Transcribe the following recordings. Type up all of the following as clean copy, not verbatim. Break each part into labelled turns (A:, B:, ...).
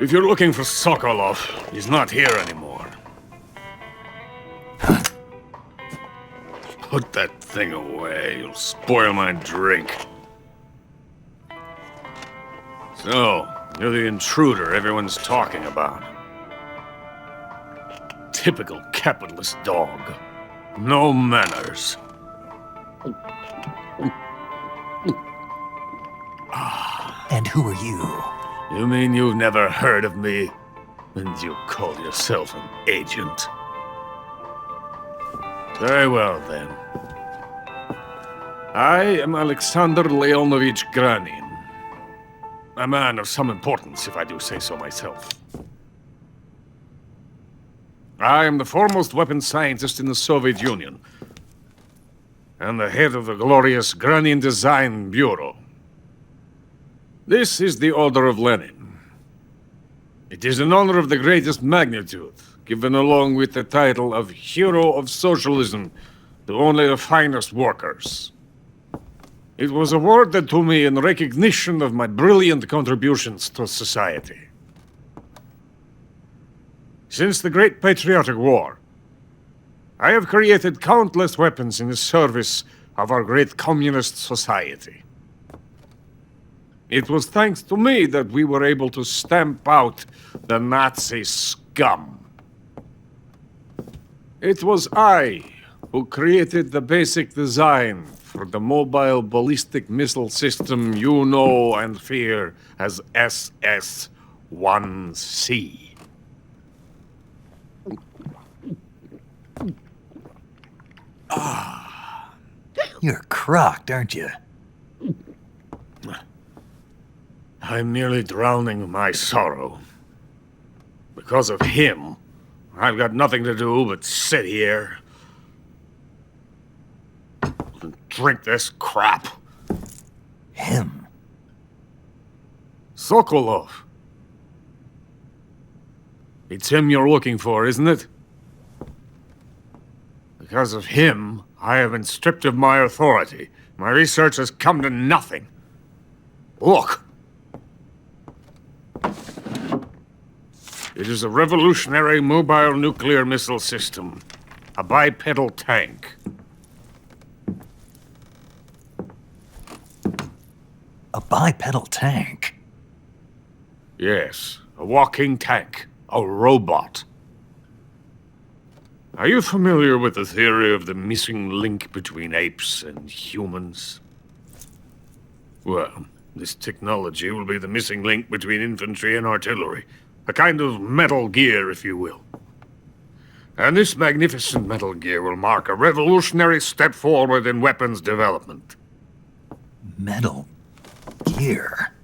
A: If you're looking for Sokolov, he's not here anymore. Put that thing away. You'll spoil my drink. So, you're the intruder everyone's talking about. Typical capitalist dog. No manners.
B: And who are you?
A: You mean you've never heard of me? And you call yourself an agent? Very well, then. I am Alexander Leonovich Granin. A man of some importance, if I do say so myself. I am the foremost weapons scientist in the Soviet Union, and the head of the glorious Granin Design Bureau. This is the Order of Lenin. It is an honor of the greatest magnitude, given along with the title of Hero of Socialism to only the finest workers. It was awarded to me in recognition of my brilliant contributions to society. Since the Great Patriotic War, I have created countless weapons in the service of our great communist society. It was thanks to me that we were able to stamp out the Nazi scum. It was I who created the basic design for the mobile ballistic missile system you know and fear as SS-1C.
B: You're crocked, aren't you?
A: I'm merely drowning my sorrow. Because of him, I've got nothing to do but sit here and drink this crap.
B: Him?
A: Sokolov. It's him you're looking for, isn't it? Because of him, I have been stripped of my authority. My research has come to nothing. Look. It is a revolutionary mobile nuclear missile system. A bipedal tank.
B: A bipedal tank?
A: Yes, a walking tank. A robot. Are you familiar with the theory of the missing link between apes and humans? Well, this technology will be the missing link between infantry and artillery. A kind of Metal Gear, if you will. And this magnificent Metal Gear will mark a revolutionary step forward in weapons development.
B: Metal Gear?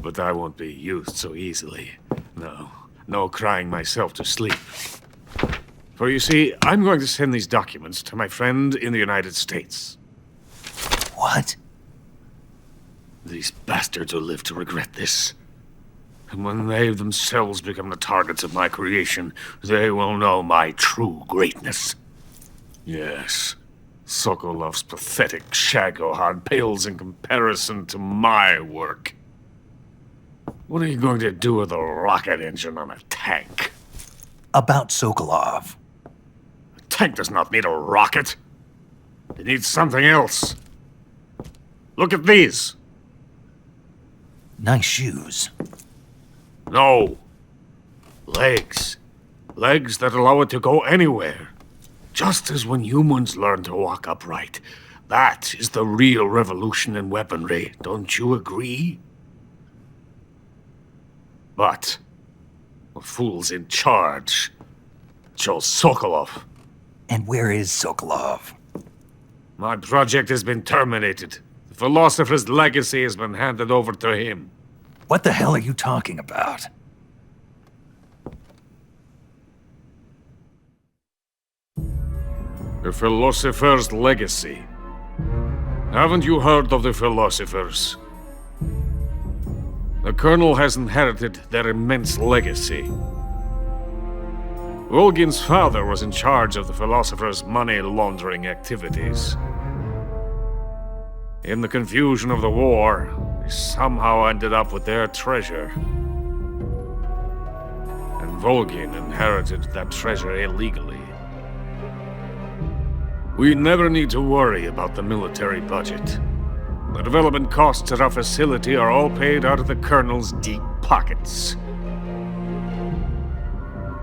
A: But I won't be used so easily. No crying myself to sleep. For you see, I'm going to send these documents to my friend in the United States.
B: What?
A: These bastards will live to regret this. And when they themselves become the targets of my creation, they will know my true greatness. Yes, Sokolov's pathetic shagohod pales in comparison to my work. What are you going to do with a rocket engine on a tank?
B: About Sokolov.
A: A tank does not need a rocket. It needs something else. Look at these.
B: Nice shoes.
A: No. Legs. Legs that allow it to go anywhere. Just as when humans learn to walk upright. That is the real revolution in weaponry. Don't you agree? But the fool's in charge. Joe Sokolov.
B: And where is Sokolov?
A: My project has been terminated. The philosopher's legacy has been handed over to him.
B: What the hell are you talking about?
A: The Philosopher's Legacy. Haven't you heard of the Philosophers? The Colonel has inherited their immense legacy. Volgin's father was in charge of the Philosophers' money laundering activities. In the confusion of the war, they somehow ended up with their treasure. And Volgin inherited that treasure illegally. We never need to worry about the military budget. The development costs at our facility are all paid out of the Colonel's deep pockets.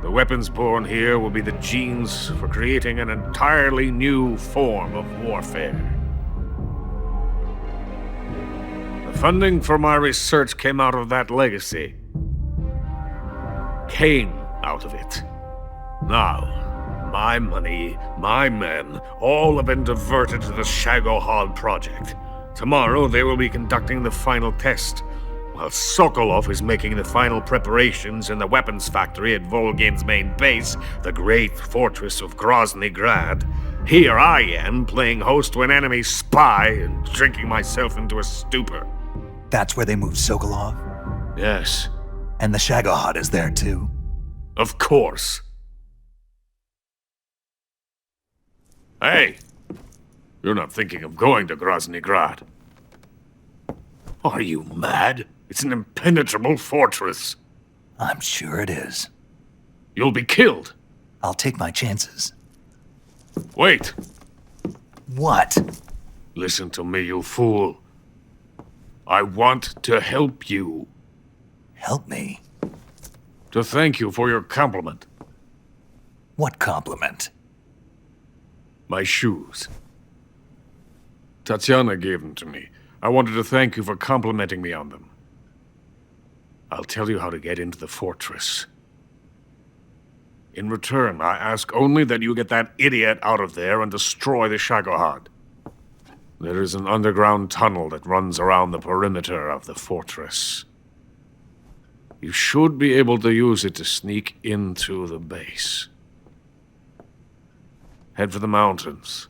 A: The weapons born here will be the genes for creating an entirely new form of warfare. The funding for my research came out of that legacy. Came out of it. Now, my money, my men, all have been diverted to the Shagohod project. Tomorrow they will be conducting the final test, while Sokolov is making the final preparations in the weapons factory at Volgin's main base, the great fortress of Grozny Grad. Here I am, playing host to an enemy spy and drinking myself into a stupor.
B: That's where they moved Sokolov?
A: Yes.
B: And the Shagohod is there too?
A: Of course. Hey! You're not thinking of going to Grozny Grad. Are you mad? It's an impenetrable fortress.
B: I'm sure it is.
A: You'll be killed.
B: I'll take my chances.
A: Wait.
B: What?
A: Listen to me, you fool. I want to help you.
B: Help me?
A: To thank you for your compliment.
B: What compliment?
A: My shoes. Tatiana gave them to me. I wanted to thank you for complimenting me on them. I'll tell you how to get into the fortress. In return, I ask only that you get that idiot out of there and destroy the Shagohod. There is an underground tunnel that runs around the perimeter of the fortress. You should be able to use it to sneak into the base. Head for the mountains.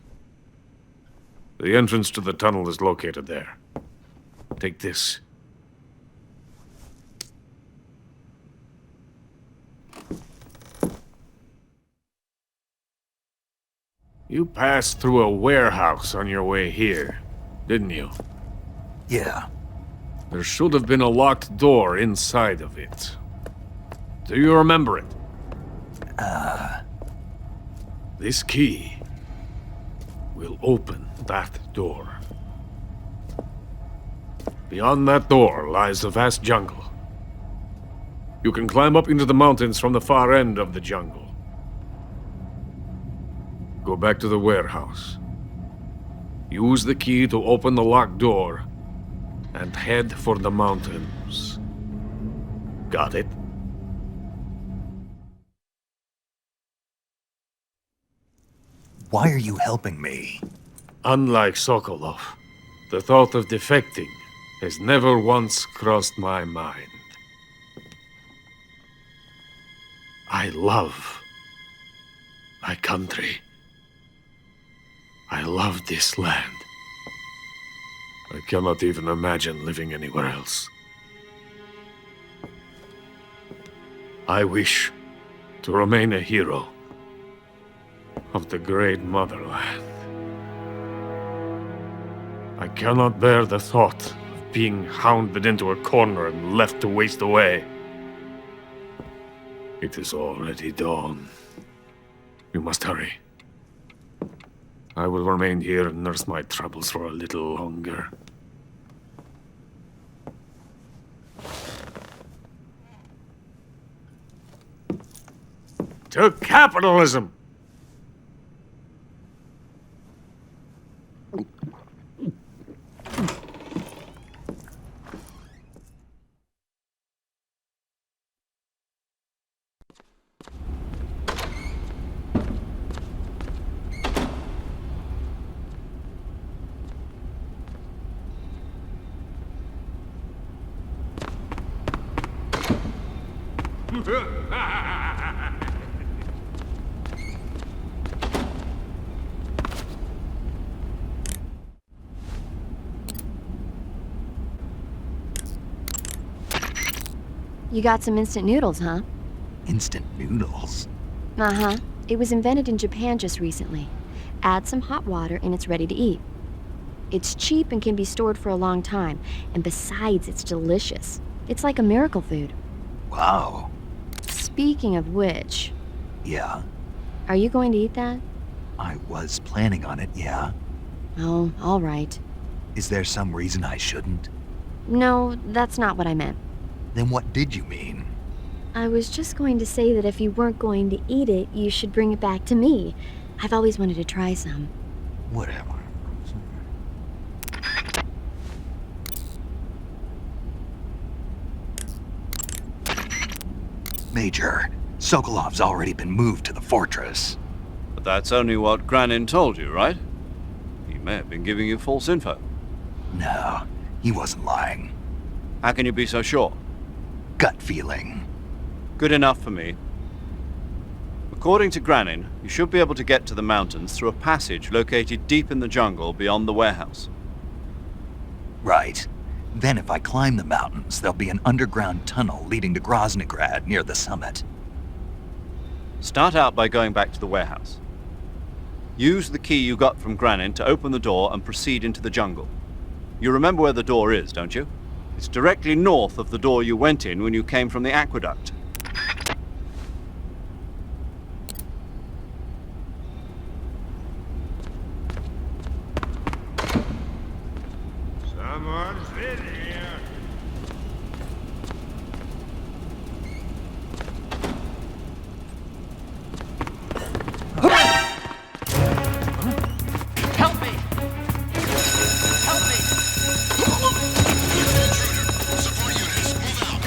A: The entrance to the tunnel is located there. Take this. You passed through a warehouse on your way here, didn't you?
B: Yeah.
A: There should have been a locked door inside of it. Do you remember it? This key will open that door. Beyond that door lies a vast jungle. You can climb up into the mountains from the far end of the jungle. Go back to the warehouse. Use the key to open the locked door and head for the mountains. Got it?
B: Why are you helping me?
A: Unlike Sokolov, the thought of defecting has never once crossed my mind. I love my country. I love this land. I cannot even imagine living anywhere else. I wish to remain a hero of the great motherland. I cannot bear the thought of being hounded into a corner and left to waste away. It is already dawn. You must hurry. I will remain here and nurse my troubles for a little longer. To capitalism!
C: You got some instant noodles, huh?
B: Instant noodles?
C: Uh-huh. It was invented in Japan just recently. Add some hot water and it's ready to eat. It's cheap and can be stored for a long time, and besides, it's delicious. It's like a miracle food.
B: Wow.
C: Speaking of which,
B: Yeah,
C: are you going to eat that?
B: I was planning on it, yeah.
C: Oh, all right.
B: Is there some reason I shouldn't?
C: No, that's not what I meant.
B: Then what did you mean?
C: I was just going to say that if you weren't going to eat it, you should bring it back to me. I've always wanted to try some.
B: Whatever. Major, Sokolov's already been moved to the fortress.
D: But that's only what Granin told you, right? He may have been giving you false info.
B: No, he wasn't lying.
D: How can you be so sure?
B: Gut feeling.
D: Good enough for me. According to Granin, you should be able to get to the mountains through a passage located deep in the jungle beyond the warehouse.
B: Right. Then if I climb the mountains, there'll be an underground tunnel leading to Groznygrad near the summit.
D: Start out by going back to the warehouse. Use the key you got from Granin to open the door and proceed into the jungle. You remember where the door is, don't you? It's directly north of the door you went in when you came from the aqueduct.
A: Someone's in here.
E: Help me! Help me!
F: Support units, move out.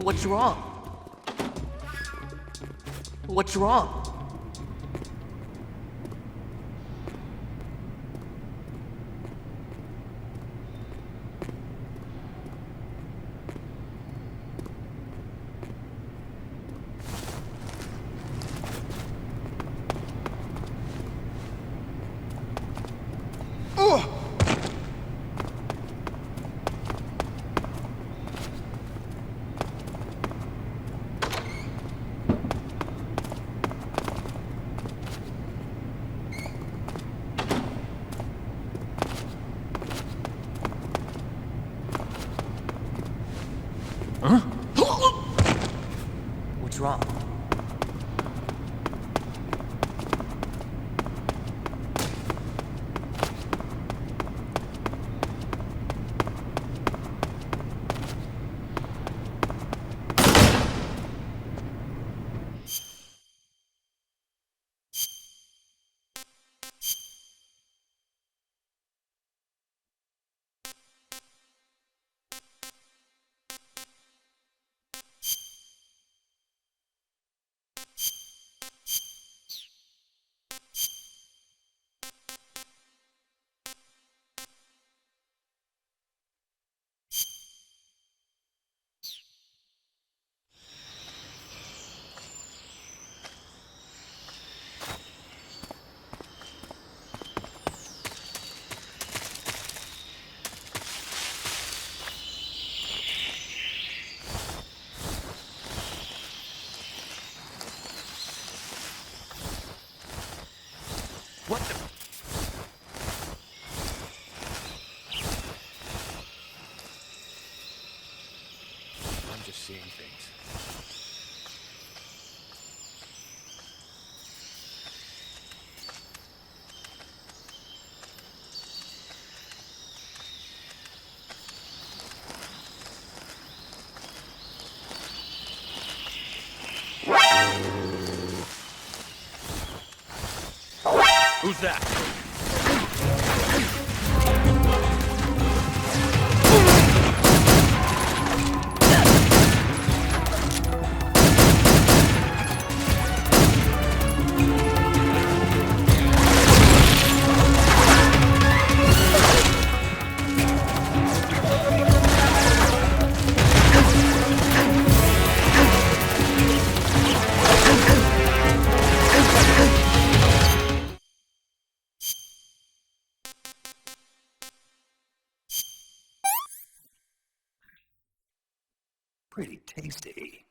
E: What's wrong? What's wrong?
G: seeing things.
A: Who's that?
B: Pretty tasty.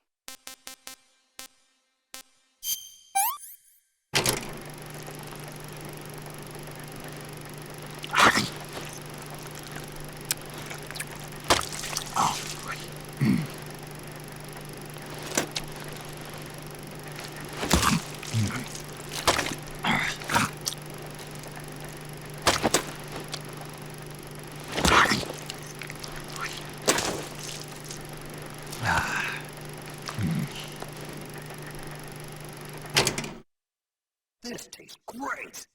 B: This tastes great.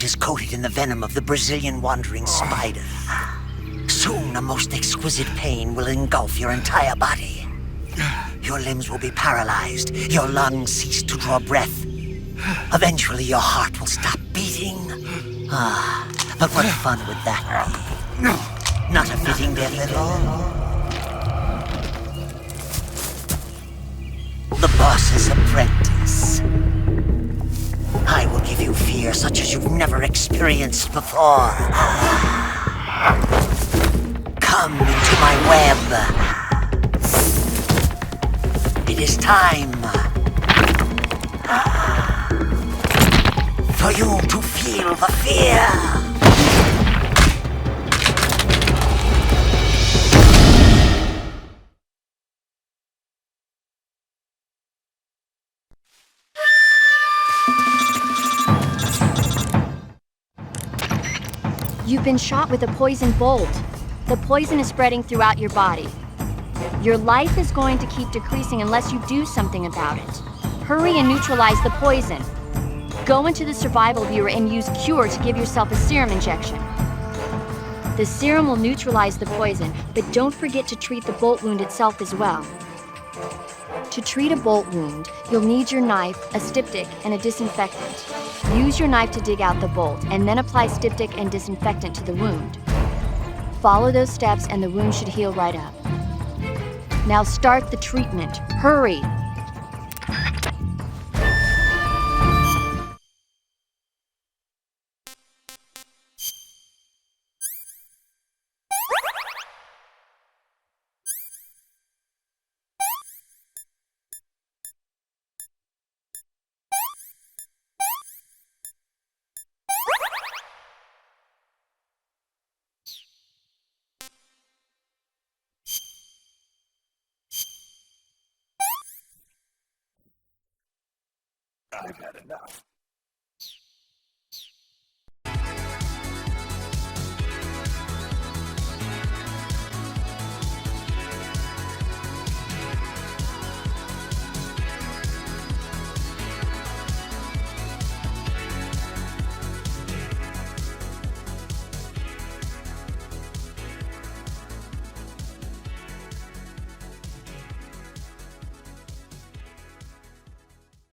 H: Is coated in the venom of the Brazilian wandering spider. Soon a most exquisite pain will engulf your entire body. Your limbs will be paralyzed, your lungs cease to draw breath. Eventually your heart will stop beating. But what fun would that be? Not a fitting death at all. The boss's apprentice. I will give you fear such as you've never experienced before. Come into my web. It is time for you to feel the fear.
C: You've been shot with a poison bolt. The poison is spreading throughout your body. Your life is going to keep decreasing unless you do something about it. Hurry and neutralize the poison. Go into the survival viewer and use Cure to give yourself a serum injection. The serum will neutralize the poison, but don't forget to treat the bolt wound itself as well. To treat a bolt wound, you'll need your knife, a styptic, and a disinfectant. Use your knife to dig out the bolt, and then apply styptic and disinfectant to the wound. Follow those steps and the wound should heal right up. Now start the treatment. Hurry!
G: I've had enough.